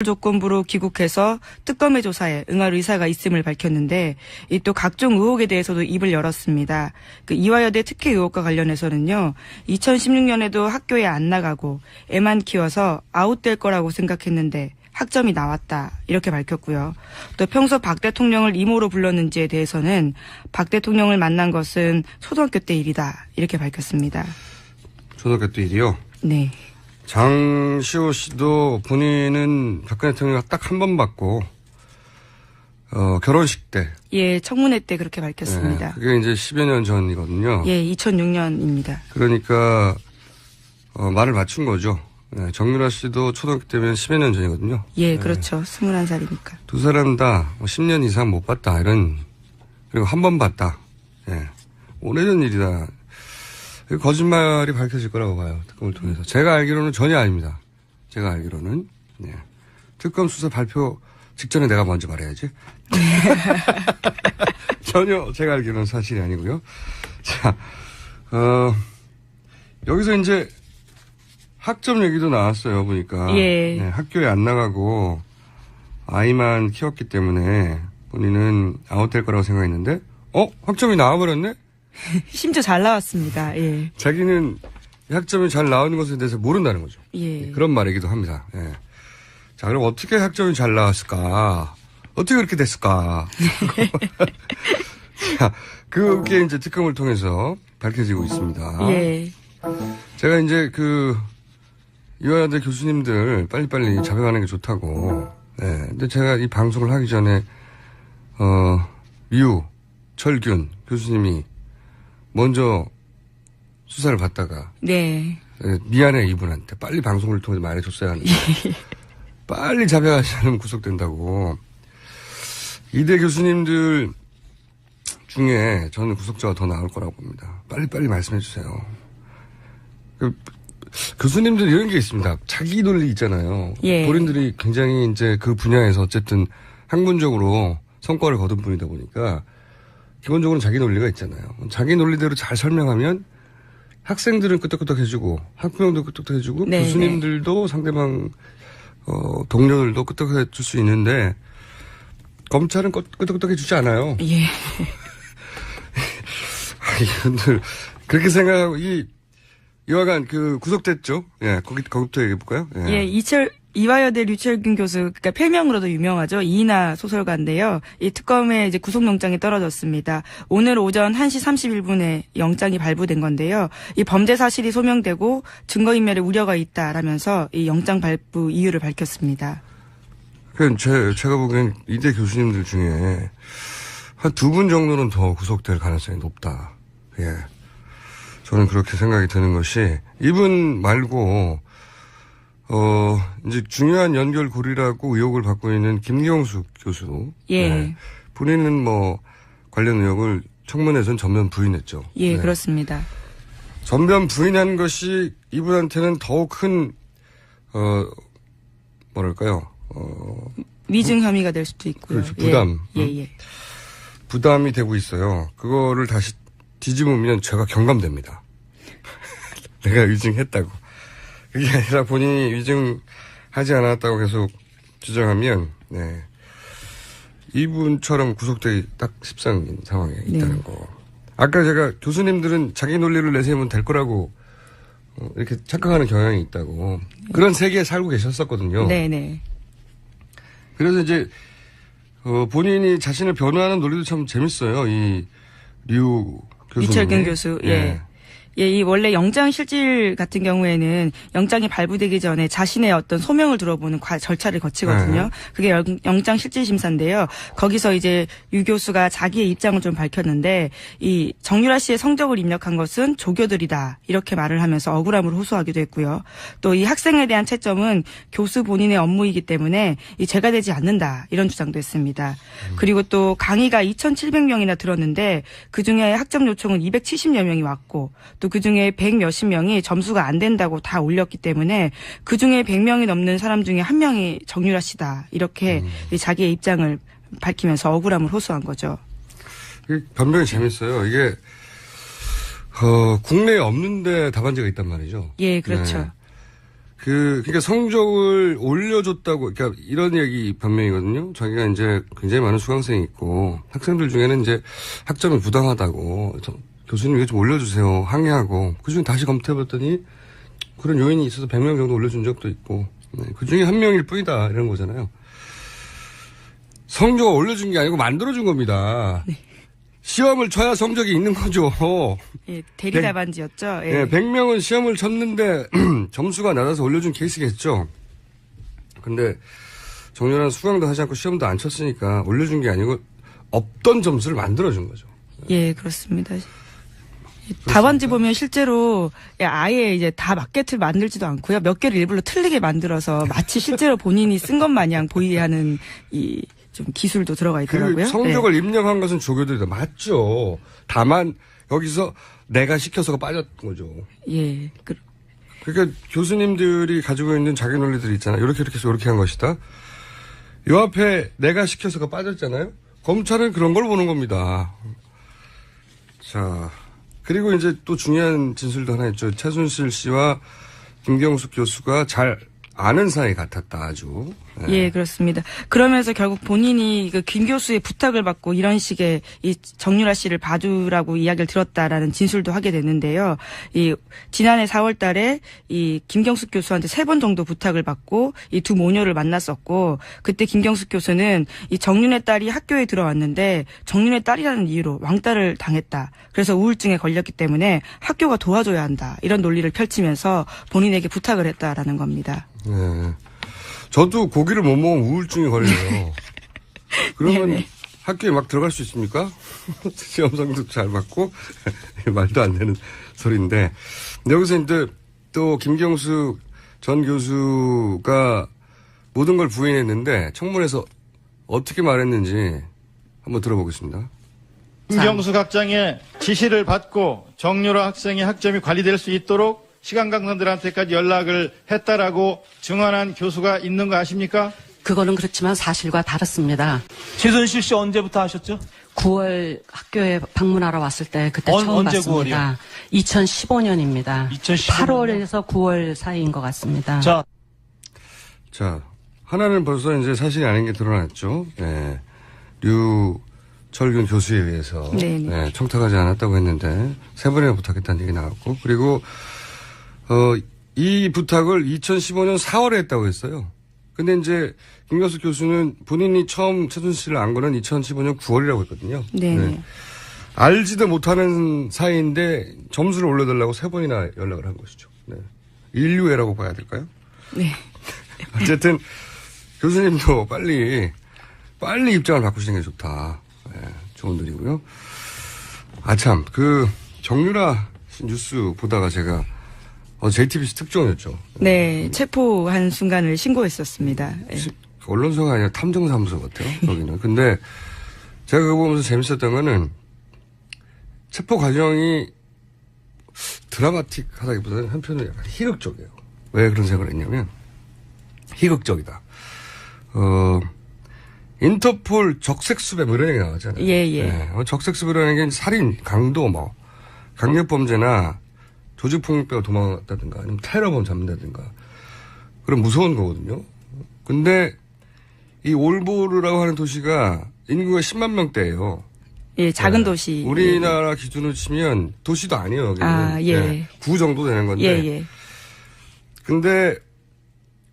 조건부로 귀국해서 특검의 조사에 응할 의사가 있음을 밝혔는데 이 또 각종 의혹에 대해서도 입을 열었습니다. 그 이화여대 특혜 의혹과 관련해서는요. 2016년에도 학교에 안 나가고 애만 키워서 아웃될 거라고 생각했는데 학점이 나왔다 이렇게 밝혔고요. 또 평소 박 대통령을 이모로 불렀는지에 대해서는 박 대통령을 만난 것은 초등학교 때 일이다 이렇게 밝혔습니다. 초등학교 때 일이요? 네. 장시호 씨도 본인은 박근혜 대통령 딱 한 번 봤고, 결혼식 때. 예, 청문회 때 그렇게 밝혔습니다. 네, 그게 이제 10여 년 전이거든요. 예, 2006년입니다. 그러니까, 말을 맞춘 거죠. 네, 정유라 씨도 초등학교 때면 10여 년 전이거든요. 예, 그렇죠. 21살이니까. 두 사람 다 10년 이상 못 봤다, 그리고 한 번 봤다. 예. 오래전 일이다. 거짓말이 밝혀질 거라고 봐요. 특검을 통해서. 제가 알기로는 전혀 아닙니다. 제가 알기로는. 네. 특검 수사 발표 직전에 내가 먼저 말해야지. 전혀 제가 알기로는 사실이 아니고요. 자, 여기서 이제 학점 얘기도 나왔어요. 보니까. 예. 네, 학교에 안 나가고 아이만 키웠기 때문에 본인은 아웃될 거라고 생각했는데 학점이 나와버렸네? 심지어 잘 나왔습니다. 예. 자기는 학점이 잘 나오는 것에 대해서 모른다는 거죠. 예. 그런 말이기도 합니다. 예. 자, 그럼 어떻게 학점이 잘 나왔을까? 어떻게 그렇게 됐을까? 자, 그게 이제 특검을 통해서 밝혀지고 있습니다. 예. 제가 이제 이화여대 교수님들 빨리빨리 잡아가는 게 좋다고. 예. 근데 제가 이 방송을 하기 전에, 철균 교수님이 먼저 수사를 받다가 네. 미안해 이분한테 빨리 방송을 통해서 말해줬어야 하는데 빨리 잡혀가지 않으면 구속된다고. 이대 교수님들 중에 저는 구속자가 더 나올 거라고 봅니다. 빨리빨리 말씀해 주세요. 교수님들 이런 게 있습니다. 자기 논리 있잖아요. 예. 본인들이 굉장히 이제 그 분야에서 어쨌든 학문적으로 성과를 거둔 분이다 보니까 기본적으로 자기 논리가 있잖아요. 자기 논리대로 잘 설명하면 학생들은 끄떡끄떡 해주고 학부형도 끄떡끄떡 해주고 네, 교수님들도 상대방 동료들도 끄떡끄떡 해줄 수 있는데 검찰은 끄떡끄떡 해주지 않아요. 예. 이분들 그렇게 생각하고 이화관 구속됐죠. 예, 거기부터 얘기해 볼까요? 예, 이화여대 류철균 교수, 그러니까 필명으로도 유명하죠. 이인하 소설가인데요. 이 특검에 이제 구속영장이 떨어졌습니다. 오늘 오전 1시 31분에 영장이 발부된 건데요. 이 범죄 사실이 소명되고 증거인멸의 우려가 있다라면서 이 영장 발부 이유를 밝혔습니다. 제가 보기엔 이대 교수님들 중에 한 2분 정도는 더 구속될 가능성이 높다. 예. 저는 그렇게 생각이 드는 것이 이분 말고 이제 중요한 연결고리라고 의혹을 받고 있는 김경수 교수. 예. 네. 본인은 관련 의혹을 청문회에서는 전면 부인했죠. 예, 네. 그렇습니다. 전면 부인한 것이 이분한테는 더욱 큰 뭐랄까요? 위증 혐의가 될 수도 있고요. 그렇죠. 부담. 예. 부담이 되고 있어요. 그거를 다시 뒤집으면 제가 경감됩니다. 내가 위증했다고. 그게 아니라 본인이 위증하지 않았다고 계속 주장하면, 네. 이분처럼 구속되기 딱 십상인 상황에 있다는 거. 아까 제가 교수님들은 자기 논리를 내세우면 될 거라고 이렇게 착각하는 경향이 있다고. 그런 세계에 살고 계셨었거든요. 네네. 그래서 이제, 본인이 자신을 변호하는 논리도 참 재밌어요. 류철균 교수. 예. 예, 이 원래 영장 실질 같은 경우에는 영장이 발부되기 전에 자신의 어떤 소명을 들어보는 절차를 거치거든요. 네. 그게 영장 실질 심사인데요. 거기서 이제 유 교수가 자기의 입장을 좀 밝혔는데 이 정유라 씨의 성적을 입력한 것은 조교들이다. 이렇게 말을 하면서 억울함을 호소하기도 했고요. 또 이 학생에 대한 채점은 교수 본인의 업무이기 때문에 이 죄가 되지 않는다. 이런 주장도 했습니다. 그리고 또 강의가 2,700명이나 들었는데 그중에 학점 요청은 270여 명이 왔고 또 그중에 100몇십 명이 점수가 안 된다고 다 올렸기 때문에 그중에 100명이 넘는 사람 중에 한 명이 정유라 씨다. 이렇게 자기의 입장을 밝히면서 억울함을 호소한 거죠. 변명이 재밌어요. 이게 국내에 없는데 답안지가 있단 말이죠. 예, 그렇죠. 네. 그러니까 성적을 올려줬다고, 그러니까 이런 얘기 변명이거든요. 자기가 이제 굉장히 많은 수강생이 있고, 학생들 중에는 이제 학점이 부당하다고, 교수님 이거 좀 올려주세요. 항의하고, 그중에 다시 검토해봤더니 그런 요인이 있어서 100명 정도 올려준 적도 있고, 네, 그중에 한 명일 뿐이다. 이런 거잖아요. 성적을 올려준 게 아니고 만들어준 겁니다. 네. 시험을 쳐야 성적이 있는 거죠. 예, 대리답안지였죠. 예. 예, 100명은 시험을 쳤는데 점수가 낮아서 올려준 케이스겠죠. 근데 정렬한 수강도 하지 않고 시험도 안 쳤으니까 올려준 게 아니고 없던 점수를 만들어준 거죠. 예, 그렇습니다. 답안지 보면 실제로 아예 이제 다 마케트를 만들지도 않고요. 몇 개를 일부러 틀리게 만들어서 마치 실제로 본인이 쓴 것 마냥 보이게 하는 이 좀 기술도 들어가 있더라고요. 그 성적을 입력한 것은 조교들이다. 맞죠. 다만 여기서 내가 시켜서가 빠졌던 거죠. 예. 그러니까 교수님들이 가지고 있는 자기 논리들이 있잖아요. 이렇게 해서 이렇게 한 것이다. 요 앞에 내가 시켜서가 빠졌잖아요. 검찰은 그런 걸 보는 겁니다. 자, 그리고 이제 또 중요한 진술도 하나 있죠. 최순실 씨와 김경숙 교수가 잘 아는 사이 같았다, 아주. 네. 예, 그렇습니다. 그러면서 결국 본인이 그 김 교수의 부탁을 받고 이런 식의 이 정유라 씨를 봐주라고 이야기를 들었다라는 진술도 하게 됐는데요. 이 지난해 4월 달에 이 김경숙 교수한테 3번 정도 부탁을 받고 이 두 모녀를 만났었고, 그때 김경숙 교수는 이 정윤의 딸이 학교에 들어왔는데 정윤의 딸이라는 이유로 왕따를 당했다. 그래서 우울증에 걸렸기 때문에 학교가 도와줘야 한다. 이런 논리를 펼치면서 본인에게 부탁을 했다라는 겁니다. 네. 저도 고기를 못 먹으면 우울증이 걸려요. 그러면 네네. 학교에 막 들어갈 수 있습니까? 시험 성적도 잘 받고 말도 안 되는 소리인데, 여기서 이제 또 김경숙 전 교수가 모든 걸 부인했는데 청문회에서 어떻게 말했는지 한번 들어보겠습니다. 김경숙 학장의 지시를 받고 정유라 학생의 학점이 관리될 수 있도록 시간 강사들한테까지 연락을 했다라고 증언한 교수가 있는 거 아십니까? 그거는 그렇지만 사실과 다릅니다. 최순실 씨 언제부터 하셨죠? 9월 학교에 방문하러 왔을 때 그때 처음 언제 봤습니다. 2015년입니다. 2015 년? 8월에서 9월 사이인 것 같습니다. 자, 하나는 벌써 이제 사실이 아닌 게 드러났죠. 네. 류철균 교수에 의해서 네, 청탁하지 않았다고 했는데 3번이나 부탁했다는 얘기 나왔고, 그리고 이 부탁을 2015년 4월에 했다고 했어요. 근데 이제 김경숙 교수는 본인이 처음 최순실을 안 거는 2015년 9월이라고 했거든요. 네. 알지도 못하는 사이인데 점수를 올려달라고 3번이나 연락을 한 것이죠. 네. 인류애라고 봐야 될까요? 네. 어쨌든 교수님도 빨리 입장을 바꾸시는 게 좋다. 네, 좋은 일이고요. 참, 정유라 뉴스 보다가 제가 JTBC 특종이었죠. 네, 체포한 순간을 신고했었습니다. 네. 언론사가 아니라 탐정사무소 같아요, 여기는. 근데 제가 그거 보면서 재밌었던 거는 체포 과정이 드라마틱하다기보다는 한편으로 약간 희극적이에요. 왜 그런 생각을 했냐면, 희극적이다. 인터폴 적색수배 뭐 이런 얘기 나왔잖아요. 예. 네, 적색수배라는 게 살인, 강도 강력범죄나 조직폭력배가 도망갔다든가 아니면 테러범 잡는다든가 그런 무서운 거거든요. 근데 이 올보르라고 하는 도시가 인구가 10만 명대예요. 예, 작은 도시. 우리나라 기준으로 치면 도시도 아니에요. 여기는. 예. 네, 구 정도 되는 건데. 예. 근데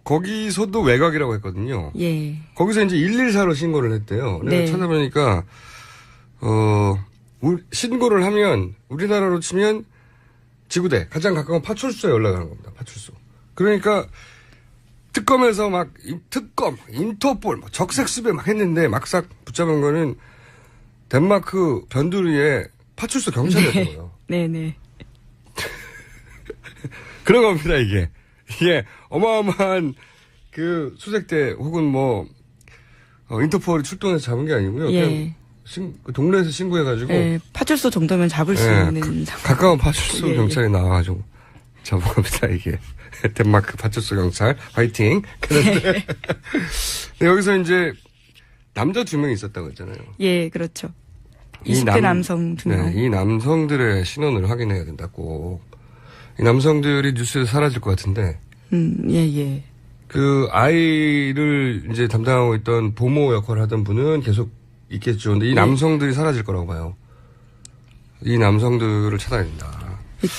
거기서도 외곽이라고 했거든요. 예. 거기서 이제 114로 신고를 했대요. 내가 찾아보니까 신고를 하면 우리나라로 치면 지구대 가장 가까운 파출소에 연락하는 겁니다. 파출소. 그러니까 특검에서 인터폴 적색수배 막 했는데 막상 붙잡은 거는 덴마크 변두리에 파출소 경찰이었던 거예요. 네네. 그런 겁니다, 이게. 이게 어마어마한 수색대 혹은 인터폴이 출동해서 잡은 게 아니고요. 예. 그냥 동네에서 신고해가지고. 예, 파출소 정도면 잡을 수 있는. 가까운 파출소 경찰이 나와가지고 잡은 겁니다, 이게. 덴마크 파출소 경찰, 화이팅. 그런데 여기서 이제 남자 2명이 있었다고 했잖아요. 예, 그렇죠. 20대 남성 2명. 네, 이 남성들의 신원을 확인해야 된다고. 이 남성들이 뉴스에서 사라질 것 같은데 예. 그 아이를 이제 담당하고 있던 보모 역할을 하던 분은 계속 있겠죠. 근데 이 남성들이 사라질 거라고 봐요. 이 남성들을 찾아야 된다.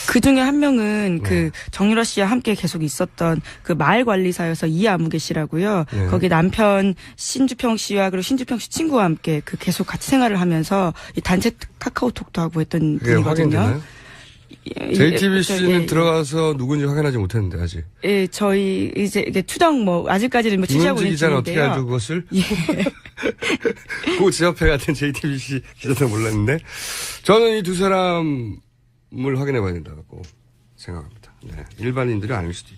그 중에 한 명은 네. 그 정유라 씨와 함께 계속 있었던 그 마을 관리사여서 이아무개 씨라고요. 네. 거기 남편 신주평 씨와 그리고 신주평 씨 친구와 함께 그 계속 같이 생활을 하면서 이 단체 카카오톡도 하고 했던 그게 분이거든요. 확인되나요? 예, JTBC는 예, 들어가서 누군지 확인하지 못했는데 아직. 예, 저희 이제 이게 추정 아직까지는 뭐 취재하고 김은지 있는 기자는 어떻게 중인데요. 알죠 그것을? 그 지역회 같은 JTBC 기자도 몰랐는데 저는 이 두 사람을 확인해 봐야 된다고 생각합니다. 네. 일반인들이 아닐 수도 있고.